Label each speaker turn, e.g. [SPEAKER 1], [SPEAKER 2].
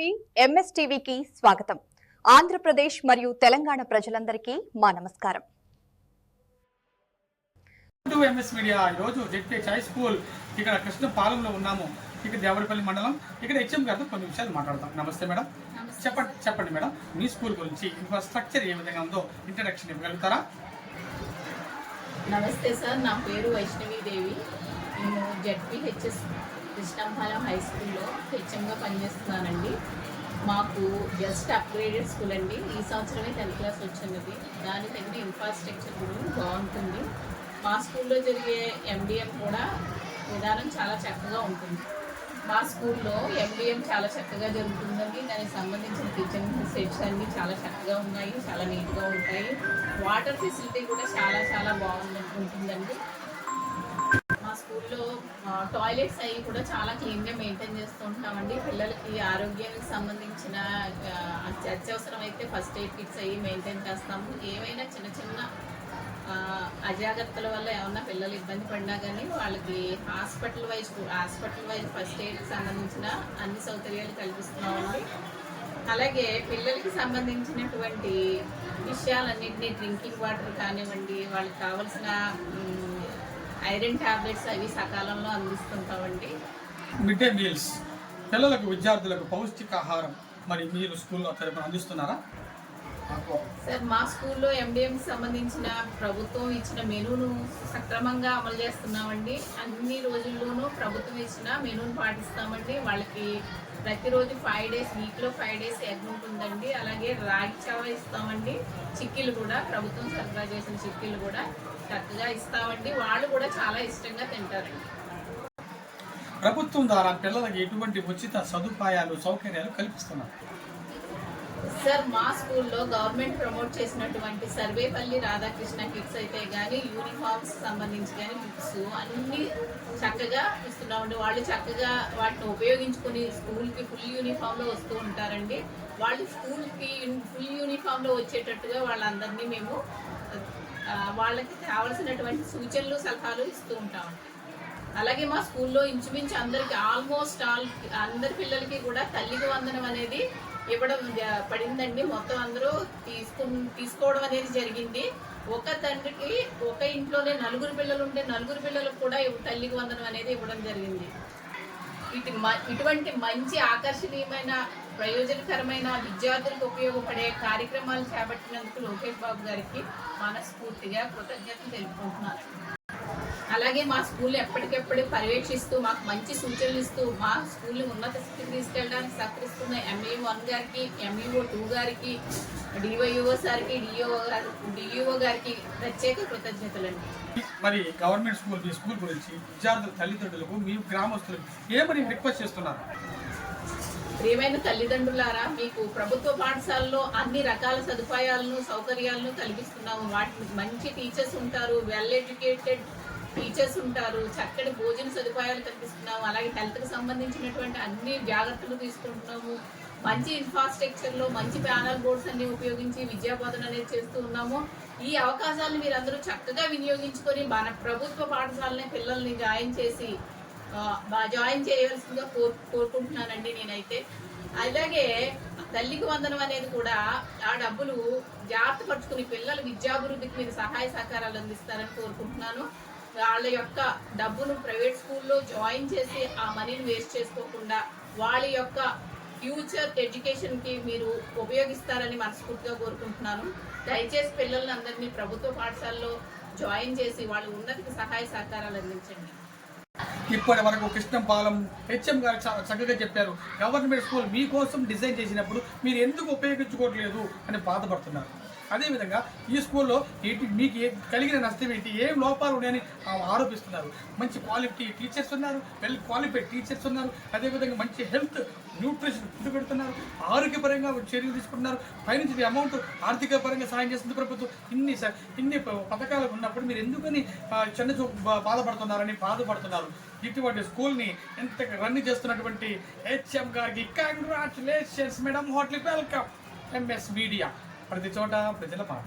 [SPEAKER 1] TV MS టీవీకి స్వాగతం. ఆంధ్రప్రదేశ్ మరియు తెలంగాణ ప్రజలందరికీ మా నమస్కారం.
[SPEAKER 2] ఎంఎస్ మీడియా ఈరోజు జెడ్పీహెచ్ హై స్కూల్ ఇక్కడ కృష్ణపాలెంలో ఉన్నాము. ఇక్కడ దేవరపల్లి మండలం. ఇక్కడ హెచ్ఎం గారితో కొన్ని విషయాలు మాట్లాడతాం. నమస్తే మేడం. చెప్పండి మేడం, మీ స్కూల్ గురించి ఇన్ఫ్రాస్ట్రక్చర్ ఏ విధంగా ఉందో ఇంట్రడక్షన్ ఇవ్వగలుగుతారా?
[SPEAKER 3] నమస్తే సార్, నా పేరు వైష్ణవీదేవి. నేను జెడ్పీహెచ్ఎస్ కృష్ణపాలెం హై స్కూల్లో హెచ్ఎంగా పనిచేస్తున్నానండి. మాకు జస్ట్ అప్గ్రేడెడ్ స్కూల్ అండి. ఈ సంవత్సరమే 10th క్లాస్ వచ్చినది. దాని తగిన ఇన్ఫ్రాస్ట్రక్చర్ కూడా బాగుంటుంది. మా స్కూల్లో జరిగే ఎండిఎం కూడా విధానం చాలా చక్కగా ఉంటుంది. మా స్కూల్లో ఎండిఎం చాలా చక్కగా జరుగుతుందండి. దానికి సంబంధించిన కిచెన్ సెట్స్ అన్నీ చాలా చక్కగా ఉన్నాయి, చాలా నీట్గా ఉంటాయి. వాటర్ ఫెసిలిటీ కూడా చాలా ఉంటుందండి. మా స్కూల్లో టాయిలెట్స్ అవి కూడా చాలా క్లీన్గా మెయింటైన్ చేస్తూ ఉంటామండి. పిల్లలకి ఆరోగ్యానికి సంబంధించిన అత్యవసరమైతే ఫస్ట్ ఎయిడ్ కిట్స్ అవి మెయింటైన్ చేస్తాము. ఏవైనా చిన్న అజాగ్రత్తల వల్ల ఏమన్నా పిల్లలు ఇబ్బంది పడినా కానీ వాళ్ళకి హాస్పిటల్ వైజ్ ఫస్ట్ ఎయిడ్కి సంబంధించిన అన్ని సౌకర్యాలు కల్పిస్తున్నామండి. అలాగే పిల్లలకి సంబంధించినటువంటి విషయాలన్నింటినీ డ్రింకింగ్ వాటర్ కానివ్వండి, వాళ్ళకి కావాల్సిన ఐరన్ ట్యాబ్లెట్స్ అవి సకాలంలో అందిస్తుంటామండి.
[SPEAKER 2] మిడ్ డే మీల్స్ పిల్లలకు విద్యార్థులకు పౌష్టికాహారం మరి మీరు స్కూల్లో తరపున అందిస్తున్నారా?
[SPEAKER 3] సార్, మా స్కూల్లో ఎండిఎంకి సంబంధించిన ప్రభుత్వం ఇచ్చిన మెనూను సక్రమంగా అమలు చేస్తున్నామండి. అన్ని రోజుల్లోనూ ప్రభుత్వం ఇచ్చిన మెనూను పాటిస్తామండి. వాళ్ళకి ప్రతిరోజు 5 days, వీక్లో 5 days ఎగ్ ఉంటుందండి. అలాగే రాగి చావ ఇస్తామండి. చిక్కీలు కూడా ప్రభుత్వం సరఫరా చేసిన చిక్కీలు కూడా చక్కగా ఇస్తామండి. వాళ్ళు కూడా చాలా ఇష్టంగా తింటారండి.
[SPEAKER 2] ప్రభుత్వం ద్వారా పిల్లలకి ఎటువంటి ఉచిత సదుపాయాలు సౌకర్యాలు కల్పిస్తున్నారు?
[SPEAKER 3] సార్, మా స్కూల్లో గవర్నమెంట్ ప్రమోట్ చేసినటువంటి సర్వేపల్లి రాధాకృష్ణ కిట్స్ అయితే కానీ, యూనిఫామ్స్ సంబంధించి కానీ బుక్స్ అన్నీ చక్కగా ఇస్తున్నామండి. వాళ్ళు చక్కగా వాటిని ఉపయోగించుకుని స్కూల్కి ఫుల్ యూనిఫామ్లో వస్తూ ఉంటారండి. వాళ్ళు స్కూల్కి ఫుల్ యూనిఫామ్లో వచ్చేటట్టుగా వాళ్ళందరినీ మేము వాళ్ళకి కావాల్సినటువంటి సూచనలు సలహాలు ఇస్తూ ఉంటామండి. అలాగే మా స్కూల్లో ఇంచుమించు అందరికి ఆల్మోస్ట్ అందరి పిల్లలకి కూడా తల్లికి వందనం అనేది ఇవ్వడం పడిందండి. మొత్తం అందరూ తీసుకోవడం అనేది జరిగింది. ఒక తండ్రికి ఒక ఇంట్లోనే 4 పిల్లలు ఉంటే 4 పిల్లలకు కూడా తల్లికి వందనం అనేది ఇవ్వడం జరిగింది. ఇటువంటి మంచి ఆకర్షణీయమైన ప్రయోజనకరమైన విద్యార్థులకు ఉపయోగపడే కార్యక్రమాలు చేపట్టినందుకు లోకేష్ బాబు గారికి మనస్ఫూర్తిగా కృతజ్ఞతలు తెలుపుకుంటున్నాను. అలాగే మా స్కూల్ ఎప్పటికెప్పుడు పర్యవేక్షిస్తూ మాకు మంచి సూచనలు ఇస్తూ మా స్కూల్ని ఉన్నత స్థితికి తీసుకెళ్ళడానికి సహకరిస్తున్న ME1 గారికి, MEO2 గారికి, DYO సార్కి, DEO గారికి ప్రత్యేక కృతజ్ఞతలండి.
[SPEAKER 2] మరి గవర్నమెంట్ స్కూల్ మీ స్కూల్ గురించి విద్యార్థుల తల్లిదండ్రులకు మీ గ్రామస్తులకు ఏమని రిక్వెస్ట్ చేస్తున్నారు?
[SPEAKER 3] ప్రియమైన తల్లిదండ్రులారా, మీకు ప్రభుత్వ పాఠశాలలో అన్ని రకాల సదుపాయాలను సౌకర్యాలను కల్పిస్తున్నాము. వాటికి మంచి టీచర్స్ ఉంటారు, వెల్ ఎడ్యుకేటెడ్ టీచర్స్ ఉంటారు, చక్కటి భోజన సదుపాయాలు కల్పిస్తున్నాము. అలాగే హెల్త్కి సంబంధించినటువంటి అన్ని జాగ్రత్తలు తీసుకుంటున్నాము. మంచి ఇన్ఫ్రాస్ట్రక్చర్లో మంచి ప్యానల్ బోర్డ్స్ అన్ని ఉపయోగించి విద్యాబోధన అనేది చేస్తూ ఉన్నాము. ఈ అవకాశాలను మీరందరూ చక్కగా వినియోగించుకొని మన ప్రభుత్వ పాఠశాలని పిల్లల్ని జాయిన్ చేయవలసిందిగా కోరుకుంటున్నానండి నేనైతే. అలాగే తల్లికి వందనం అనేది కూడా ఆ డబ్బులు జాగ్రత్త పరుచుకుని పిల్లల విద్యాభివృద్ధికి మీరు సహాయ సహకారాలు అందిస్తారని కోరుకుంటున్నాను. వాళ్ళ యొక్క డబ్బును ప్రైవేట్ స్కూల్లో జాయిన్ చేసి ఆ మనీని వేస్ట్ చేసుకోకుండా వాళ్ళ యొక్క ఫ్యూచర్ ఎడ్యుకేషన్కి మీరు ఉపయోగిస్తారని మనస్ఫూర్తిగా కోరుకుంటున్నాను. దయచేసి పిల్లలందరినీ ప్రభుత్వ పాఠశాలలో జాయిన్ చేసి వాళ్ళ ఉన్నతికి సహాయ సహకారాలు అందించండి.
[SPEAKER 2] ఇప్పటి వరకు కృష్ణపాలెం హెచ్ఎం గారు చక్కగా చెప్పారు. గవర్నమెంట్ స్కూల్ మీకోసం డిజైన్ చేసినప్పుడు మీరు ఎందుకు ఉపయోగించుకోవట్లేదు అని బాధపడుతున్నారు. అదేవిధంగా ఈ స్కూల్లో మీకు కలిగిన నష్టం ఏంటి, ఏం లోపాలు ఉన్నాయని ఆరోపిస్తున్నారు. మంచి క్వాలిటీ టీచర్స్ ఉన్నారు, వెల్ క్వాలిఫైడ్ టీచర్స్ ఉన్నారు. అదేవిధంగా మంచి హెల్త్ న్యూట్రిషన్ ఫుడ్ పెడుతున్నారు, ఆరోగ్యపరంగా చర్యలు తీసుకుంటున్నారు. పైనుంచి అమౌంట్ ఆర్థిక పరంగా సాయం చేస్తుంది ప్రభుత్వం. ఇన్ని పథకాలు ఉన్నప్పుడు మీరు ఎందుకని బాధపడుతున్నారు. ఇటువంటి స్కూల్ని ఎంత రన్ చేస్తున్నటువంటి హెచ్ఎం గారికి congratulations madam. Heartly welcome. MS media, ప్రతి చోట ప్రజల మాట.